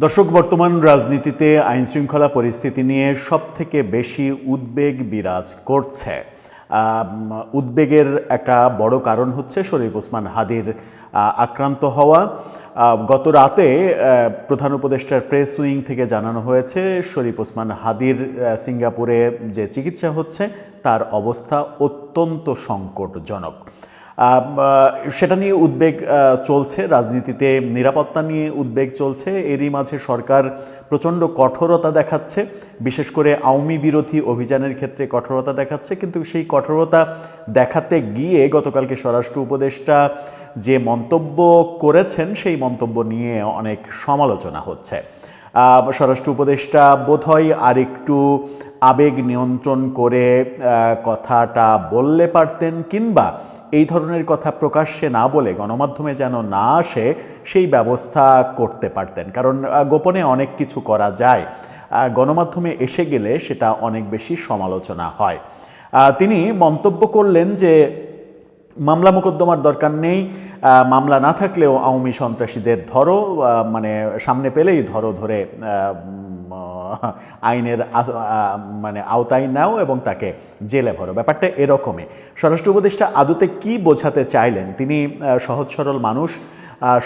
দর্শক, বর্তমান রাজনীতিতে আইনশৃঙ্খলা পরিস্থিতি নিয়ে সবথেকে বেশি উদ্বেগ বিরাজ করছে। উদ্বেগের একটা বড় কারণ হচ্ছে শরীফ ওসমান হাদীর আক্রান্ত হওয়া। গত রাতে প্রধান উপদেষ্টার প্রেস উইং থেকে জানানো হয়েছে শরীফ ওসমান হাদীর সিঙ্গাপুরে যে চিকিৎসা হচ্ছে তার অবস্থা অত্যন্ত সংকটজনক। সেটা নিয়ে উদ্বেগ চলছে, রাজনীতিতে নিরাপত্তা নিয়ে উদ্বেগ চলছে। এরই মাঝে সরকার প্রচণ্ড কঠোরতা দেখাচ্ছে, বিশেষ করে আওয়ামী বিরোধী অভিযানের ক্ষেত্রে কঠোরতা দেখাচ্ছে। কিন্তু সেই কঠোরতা দেখাতে গিয়ে গতকালকে স্বরাষ্ট্র উপদেষ্টা যে মন্তব্য করেছেন সেই মন্তব্য নিয়ে অনেক সমালোচনা হচ্ছে। স্বরাষ্ট্র উপদেষ্টা বোধহয় আরেকটু আবেগ নিয়ন্ত্রণ করে কথাটা বললে পারতেন, কিংবা এই ধরনের কথা প্রকাশ্যে না বলে গণমাধ্যমে যেন না আসে সেই ব্যবস্থা করতে পারতেন। কারণ গোপনে অনেক কিছু করা যায়, গণমাধ্যমে এসে গেলে সেটা অনেক বেশি সমালোচনা হয়। তিনি মন্তব্য করলেন যে মামলা মোকদ্দমার দরকার নেই, মামলা না থাকলেও আওয়ামী সন্ত্রাসীদের ধরো, মানে সামনে পেলেই ধরে আইনের আওতায় নাও এবং তাকে জেলে ভরো। ব্যাপারটা এরকমই। স্বরাষ্ট্র উপদেষ্টা আদতে কি বোঝাতে চাইলেন? তিনি সহজ সরল মানুষ,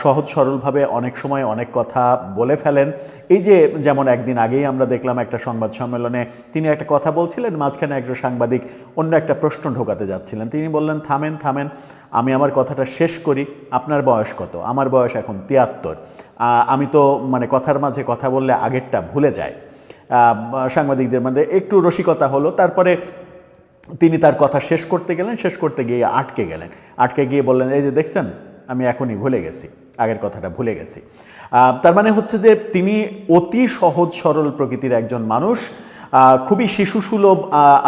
সহজ সরলভাবে অনেক সময় অনেক কথা বলে ফেলেন। এই যে যেমন একদিন আগেই আমরা দেখলাম একটা সংবাদ সম্মেলনে তিনি একটা কথা বলছিলেন, মাঝখানে একজন সাংবাদিক অন্য একটা প্রশ্ন ঢোকাতে যাচ্ছিলেন। তিনি বললেন, থামেন, আমি আমার কথাটা শেষ করি। আপনার বয়স কত? আমার বয়স এখন 73। আমি তো কথার মাঝে কথা বললে আগেরটা ভুলে যাই। সাংবাদিকদের মধ্যে একটু রসিকতা হলো। তারপরে তিনি তার কথা শেষ করতে গেলেন, শেষ করতে গিয়ে আটকে গিয়ে বললেন, এই যে দেখছেন, আমি এখনই ভুলে গেছি, আগের কথাটা ভুলে গেছি। তার মানে হচ্ছে যে তিনি অতি সহজ সরল প্রকৃতির একজন মানুষ, খুবই শিশুসুলভ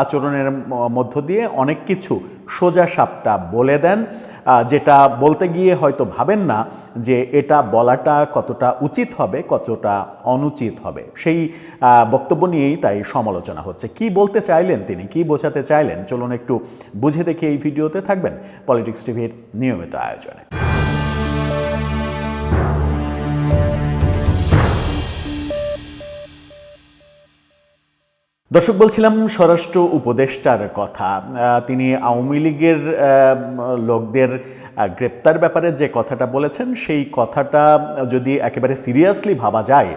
আচরণের মধ্য দিয়ে অনেক কিছু সোজা সাপটা বলে দেন, যেটা বলতে গিয়ে হয়তো ভাবেন না যে এটা বলাটা কতটা উচিত হবে, কতটা অনুচিত হবে। সেই বক্তব্য নিয়েই তাই সমালোচনা হচ্ছে। কি বলতে চাইলেন তিনি, কি বোঝাতে চাইলেন, চলুন একটু বুঝে দেখে এই ভিডিওতে থাকবেন পলিটিক্স টিভির নিয়মিত আয়োজনে। দর্শক, বলছিলাম স্বরাষ্ট্র উপদেষ্টার কথা। তিনি আওয়ামী লীগের লোকদের গ্রেপ্তার ব্যাপারে যে কথাটা বলেছেন, সেই কথাটা যদি একেবারে সিরিয়াসলি ভাবা যায়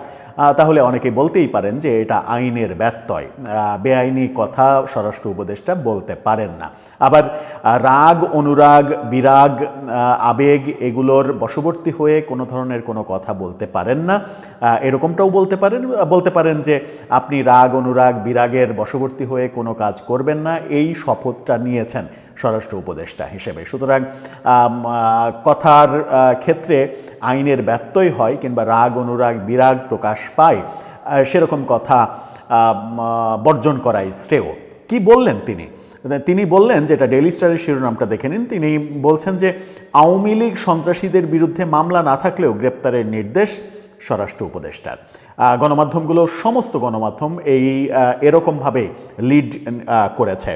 তাহলে অনেকে বলতেই পারেন যে এটা আইনের ব্যত্যয়। বেআইনি কথা স্বরাষ্ট্র উপদেষ্টা বলতে পারেন না। আবার রাগ, অনুরাগ, বিরাগ, আবেগ এগুলোর বশবর্তী হয়ে কোনো ধরনের কোনো কথা বলতে পারেন না, এরকমটাও বলতে পারেন যে আপনি রাগ, অনুরাগ, বিরাগের বশবর্তী হয়ে কোনো কাজ করবেন না, এই শপথটা নিয়েছেন স্বরাষ্ট্র উপদেষ্টা হিসেবে। সুতরাং কথার ক্ষেত্রে আইনের ব্যত্যয় হয় কিংবা রাগ, অনুরাগ, বিরাগ প্রকাশ পায়, সেরকম কথা বর্জন করাই শ্রেয়। কি বললেন তিনি বললেন, যেটা ডেইলি স্টারের শিরোনামটা দেখে নিন, তিনি বলছেন যে আওয়ামী লীগ সন্ত্রাসীদের বিরুদ্ধে মামলা না থাকলেও গ্রেপ্তারের নির্দেশ স্বরাষ্ট্র উপদেষ্টার। গণমাধ্যমগুলো, সমস্ত গণমাধ্যম এরকমভাবে লিড করেছে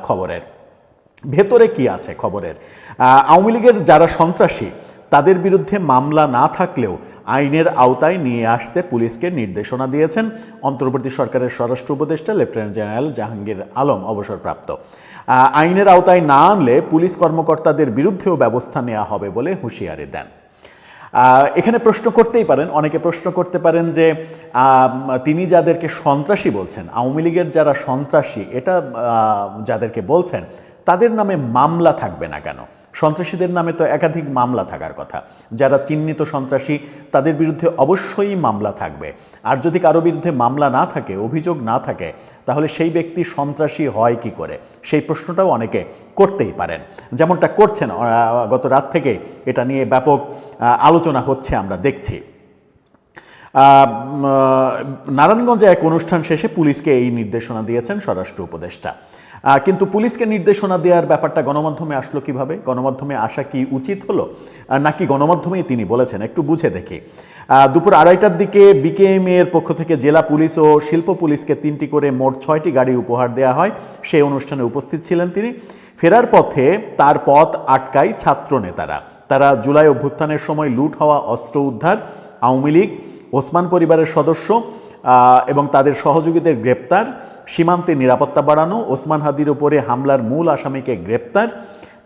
খবরের। ভেতরে কি আছে খবরের? আওয়ামী লীগের যারা সন্ত্রাসী তাদের বিরুদ্ধে মামলা না থাকলেও আইনের আওতায় নিয়ে আসতে পুলিশকে নির্দেশনা দিয়েছেন অন্তর্বর্তী সরকারের স্বরাষ্ট্র উপদেষ্টা লেফটেন্যান্ট জেনারেল জাহাঙ্গীর আলম, অবসরপ্রাপ্ত। আইনের আওতায় না আনলে পুলিশ কর্মকর্তাদের বিরুদ্ধেও ব্যবস্থা নেওয়া হবে বলে হুঁশিয়ারি দেন। এখানে প্রশ্ন করতেই পারেন, অনেকে প্রশ্ন করতে পারেন যে তিনি যাদেরকে সন্ত্রাসী বলছেন, আওয়ামী লীগের যারা সন্ত্রাসী এটা যাদেরকে বলছেন, তাদের নামে মামলা থাকবে না কেন? সন্ত্রাসীদের নামে তো একাধিক মামলা থাকার কথা। যারা চিহ্নিত সন্ত্রাসী তাদের বিরুদ্ধে অবশ্যই মামলা থাকবে। আর যদি কারো বিরুদ্ধে মামলা না থাকে, অভিযোগ না থাকে, তাহলে সেই ব্যক্তি সন্ত্রাসী হয় কি করে? সেই প্রশ্নটাও অনেকে করতেই পারেন, যেমনটা করছেন। গত রাত থেকে এটা নিয়ে ব্যাপক আলোচনা হচ্ছে, আমরা দেখছি। নারায়ণগঞ্জে এক অনুষ্ঠান শেষে পুলিশকে এই নির্দেশনা দিয়েছেন স্বরাষ্ট্র উপদেষ্টা। কিন্তু পুলিশকে নির্দেশনা দেওয়ার ব্যাপারটা গণমাধ্যমে আসলো কিভাবে? গণমাধ্যমে আসা কি উচিত হলো, নাকি গণমাধ্যমেই তিনি বলেছেন? একটু বুঝে দেখি। দুপুর 2:30টার দিকে বিকেএমএর পক্ষ থেকে জেলা পুলিশ ও শিল্প পুলিশকে 3টি করে মোট 6টি গাড়ি উপহার দেওয়া হয়। সেই অনুষ্ঠানে উপস্থিত ছিলেন তিনি। ফেরার পথে তার পথ আটকায় ছাত্র নেতারা। তারা জুলাই অভ্যুত্থানের সময় লুট হওয়া অস্ত্র উদ্ধার, আওয়ামী লীগ ওসমান পরিবারের সদস্য এবং তাদের সহযোগীদের গ্রেপ্তার, সীমান্তে নিরাপত্তা বাড়ানো, ওসমান হাদির উপরে হামলার মূল আসামিকে গ্রেপ্তার,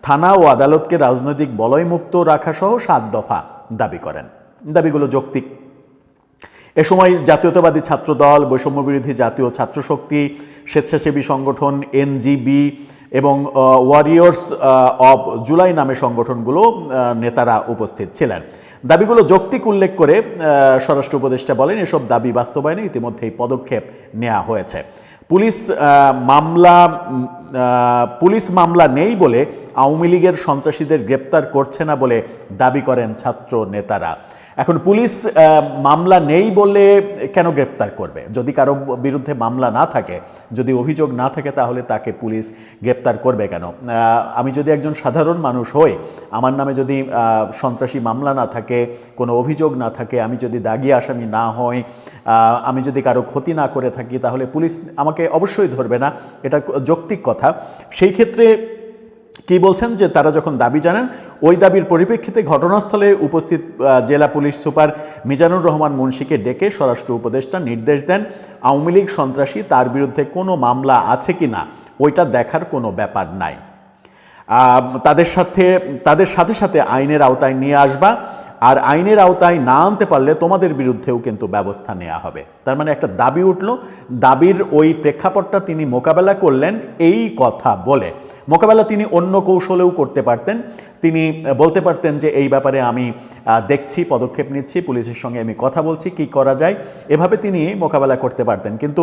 থানা ও আদালতকে রাজনৈতিক বলয়মুক্ত রাখা সহ 7 দফা দাবি করেন। দাবিগুলো যৌক্তিক। এ সময় জাতীয়তাবাদী ছাত্রদল, বৈষম্যবিরোধী জাতীয় ছাত্রশক্তি, স্বেচ্ছাসেবী সংগঠন এনজিবি এবং ওয়ারিয়র্স অব জুলাই নামে সংগঠনগুলো নেতারা উপস্থিত ছিলেন। দাবিগুলো যৌক্তিক উল্লেখ করে স্বরাষ্ট্র উপদেষ্টা বলেন, এসব দাবি বাস্তবায়নে ইতিমধ্যেই পদক্ষেপ নেওয়া হয়েছে। পুলিশ মামলা নেই বলে আওয়ামী লীগের সন্ত্রাসীদের গ্রেপ্তার করছে না বলে দাবি করেন ছাত্র নেতারা। এখন পুলিশ মামলা নেই বলে কেন গ্রেপ্তার করবে? যদি কারো বিরুদ্ধে মামলা না থাকে, যদি অভিযোগ না থাকে, তাহলে তাকে পুলিশ গ্রেপ্তার করবে কেন? আমি যদি একজন সাধারণ মানুষ হই, আমার নামে যদি সন্ত্রাসী মামলা না থাকে, কোনো অভিযোগ না থাকে, আমি যদি দাগী আসামি না হই, আমি যদি কারো ক্ষতি না করে থাকি, তাহলে পুলিশ আমাকে অবশ্যই ধরবে না। এটা যৌক্তিক কথা। সেই ক্ষেত্রে কি বলছেন যে তারা যখন দাবি জানান, ওই দাবির পরিপ্রেক্ষিতে ঘটনাস্থলে উপস্থিত জেলা পুলিশ সুপার মিজানুর রহমান মুন্সিকে ডেকে স্বরাষ্ট্র উপদেষ্টা নির্দেশ দেন, আওয়ামী লীগ সন্ত্রাসী, তার বিরুদ্ধে কোনো মামলা আছে কি না ওইটা দেখার কোনো ব্যাপার নাই, তাদের সাথে সাথে আইনের আওতায় নিয়ে আসবা, আর আইনের আওতায় না আনতে পারলে তোমাদের বিরুদ্ধেও কিন্তু ব্যবস্থা নেওয়া হবে। তার মানে একটা দাবি উঠল, দাবির ওই প্রেক্ষাপটটা তিনি মোকাবেলা করলেন এই কথা বলে। মোকাবেলা তিনি অন্য কৌশলেও করতে পারতেন। তিনি বলতে পারতেন যে এই ব্যাপারে আমি দেখছি, পদক্ষেপ নিচ্ছি, পুলিশের সঙ্গে আমি কথা বলছি, কি করা যায়, এভাবে তিনি মোকাবেলা করতে পারতেন। কিন্তু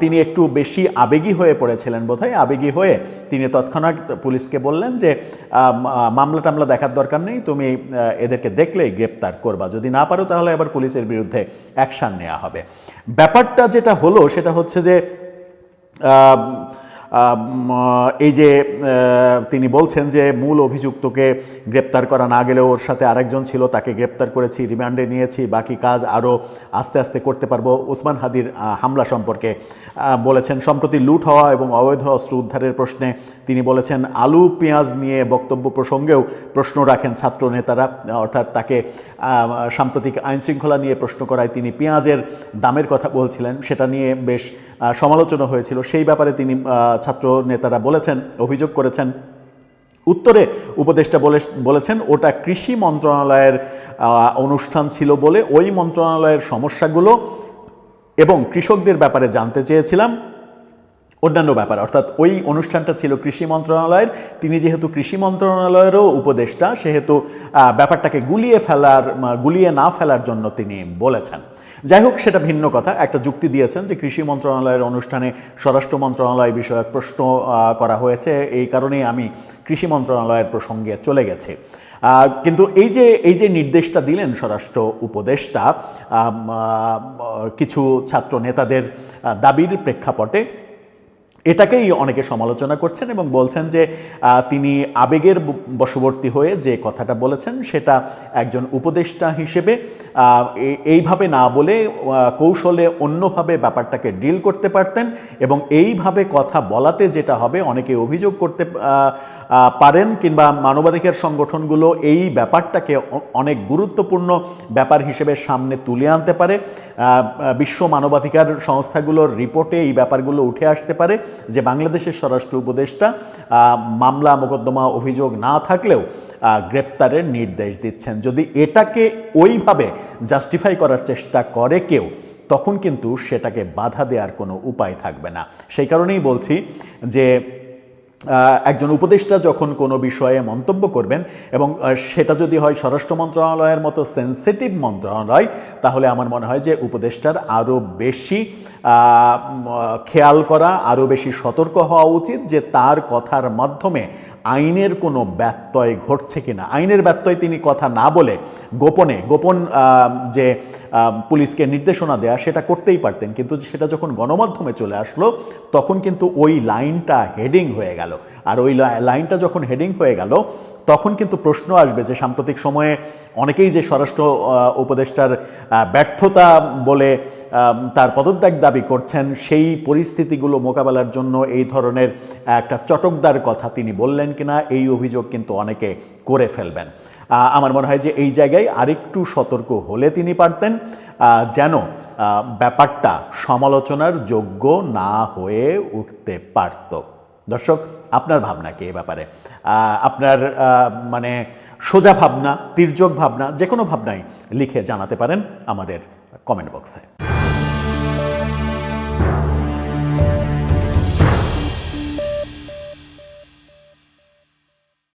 তিনি একটু বেশি আবেগী হয়ে পড়েছিলেন বোধহয়। আবেগী হয়ে তিনি তৎক্ষণাৎ পুলিশকে বললেন যে মামলা টামলা দেখার দরকার নেই, তুমি এদেরকে দেখলেই গ্রেপ্তার করবা, যদি না পারো তাহলে আবার পুলিশের বিরুদ্ধে অ্যাকশান নেওয়া হবে। ব্যাপারটা যেটা হলো সেটা হচ্ছে যে এই যে তিনি বলছেন যে মূল অভিযুক্তকে গ্রেপ্তার করা না গেলেও ওর সাথে আরেকজন ছিল, তাকে গ্রেপ্তার করেছি, রিমান্ডে নিয়েছি, বাকি কাজ আরও আস্তে আস্তে করতে পারবো। ওসমান হাদির হামলা সম্পর্কে বলেছেন। সম্প্রতি লুট হওয়া এবং অবৈধ অস্ত্র উদ্ধারের প্রশ্নে তিনি বলেছেন, আলু পেঁয়াজ নিয়ে বক্তব্য প্রসঙ্গেও প্রশ্ন রাখেন ছাত্র নেতারা, অর্থাৎ তাকে সাম্প্রতিক আইনশৃঙ্খলা নিয়ে প্রশ্ন করায় তিনি পেঁয়াজের দামের কথা বলছিলেন, সেটা নিয়ে বেশ সমালোচনা হয়েছিল। সেই ব্যাপারে তিনি ছাত্র নেতারা বলেছেন, অভিযোগ করেছেন। উত্তরে উপদেষ্টা বলেছেন ওটা কৃষি মন্ত্রণালয়ের অনুষ্ঠান ছিল বলে ওই মন্ত্রণালয়ের সমস্যাগুলো এবং কৃষকদের ব্যাপারে জানতে চেয়েছিলাম। অন্যান্য ব্যাপার, অর্থাৎ ওই অনুষ্ঠানটা ছিল কৃষি মন্ত্রণালয়ের, তিনি যেহেতু কৃষি মন্ত্রণালয়েরও উপদেষ্টা, সেহেতু ব্যাপারটাকে গুলিয়ে না ফেলার জন্য তিনি বলেছেন। যাই হোক, সেটা ভিন্ন কথা। একটা যুক্তি দিয়েছেন যে কৃষি মন্ত্রণালয়ের অনুষ্ঠানে স্বরাষ্ট্র মন্ত্রণালয় বিষয়ক প্রশ্ন করা হয়েছে, এই কারণেই আমি কৃষি মন্ত্রণালয়ের প্রসঙ্গে চলে গেছি। কিন্তু এই যে নির্দেশটা দিলেন স্বরাষ্ট্র উপদেষ্টা কিছু ছাত্র নেতাদের দাবির প্রেক্ষাপটে, এটাকেই অনেকে সমালোচনা করছেন এবং বলছেন যে তিনি আবেগের বশবর্তী হয়ে যে কথাটা বলেছেন সেটা একজন উপদেষ্টা হিসেবে এইভাবে না বলে কৌশলে অন্যভাবে ব্যাপারটাকে ডিল করতে পারতেন। এবং এইভাবে কথা বলাতে যেটা হবে, অনেকে অভিযোগ করতে পারেন কিংবা মানবাধিকার সংগঠনগুলো এই ব্যাপারটাকে অনেক গুরুত্বপূর্ণ ব্যাপার হিসেবে সামনে তুলে আনতে পারে। বিশ্ব মানবাধিকার সংস্থাগুলোর রিপোর্টে এই ব্যাপারগুলো উঠে আসতে পারে যে বাংলাদেশের স্বরাষ্ট্র উপদেষ্টা মামলা মোকদ্দমা অভিযোগ না থাকলেও গ্রেপ্তারের নির্দেশ দিচ্ছেন। যদি এটাকে ওইভাবে জাস্টিফাই করার চেষ্টা করে কেউ, তখন কিন্তু সেটাকে বাধা দেওয়ার কোনো উপায় থাকবে না। সেই কারণেই বলছি যে একজন উপদেষ্টা যখন কোনো বিষয়ে মন্তব্য করবেন এবং সেটা যদি হয় স্বরাষ্ট্র মন্ত্রণালয়ের মতো সেন্সিটিভ মন্ত্রণালয়, তাহলে আমার মনে হয় যে উপদেষ্টার আরও বেশি খেয়াল করা, আরও বেশি সতর্ক হওয়া উচিত যে তার কথার মাধ্যমে আইনের কোনো ব্যত্যয় ঘটছে কিনা। আইনের ব্যত্যয় তিনি কথা না বলে গোপন যে পুলিশকে নির্দেশনা দেয়া সেটা করতেই পারতেন, কিন্তু সেটা যখন গণমাধ্যমে চলে আসলো তখন কিন্তু ওই লাইনটা হেডিং হয়ে গেল। আর ওই লাইনটা যখন হেডিং হয়ে গেল তখন কিন্তু প্রশ্ন আসবে যে সাম্প্রতিক সময়ে অনেকেই যে স্বরাষ্ট্র উপদেষ্টার ব্যর্থতা বলে তার পদত্যাগ দাবি করছেন, সেই পরিস্থিতিগুলো মোকাবেলার জন্য এই ধরনের একটা চটকদার কথা তিনি বললেন কিনা, এই অভিযোগ কিন্তু অনেকে করে ফেলবেন। আমার মনে হয় যে এই জায়গায় আরেকটু সতর্ক হলে তিনি পারতেন, যেন ব্যাপারটা সমালোচনার যোগ্য না হয়ে উঠতে পারত। দর্শক, আপনার ভাবনা কি এ ব্যাপারে? আপনার মানে সোজা ভাবনা, তির্যক ভাবনা, যে কোনো ভাবনাই লিখে জানাতে পারেন আমাদের কমেন্ট বক্সে।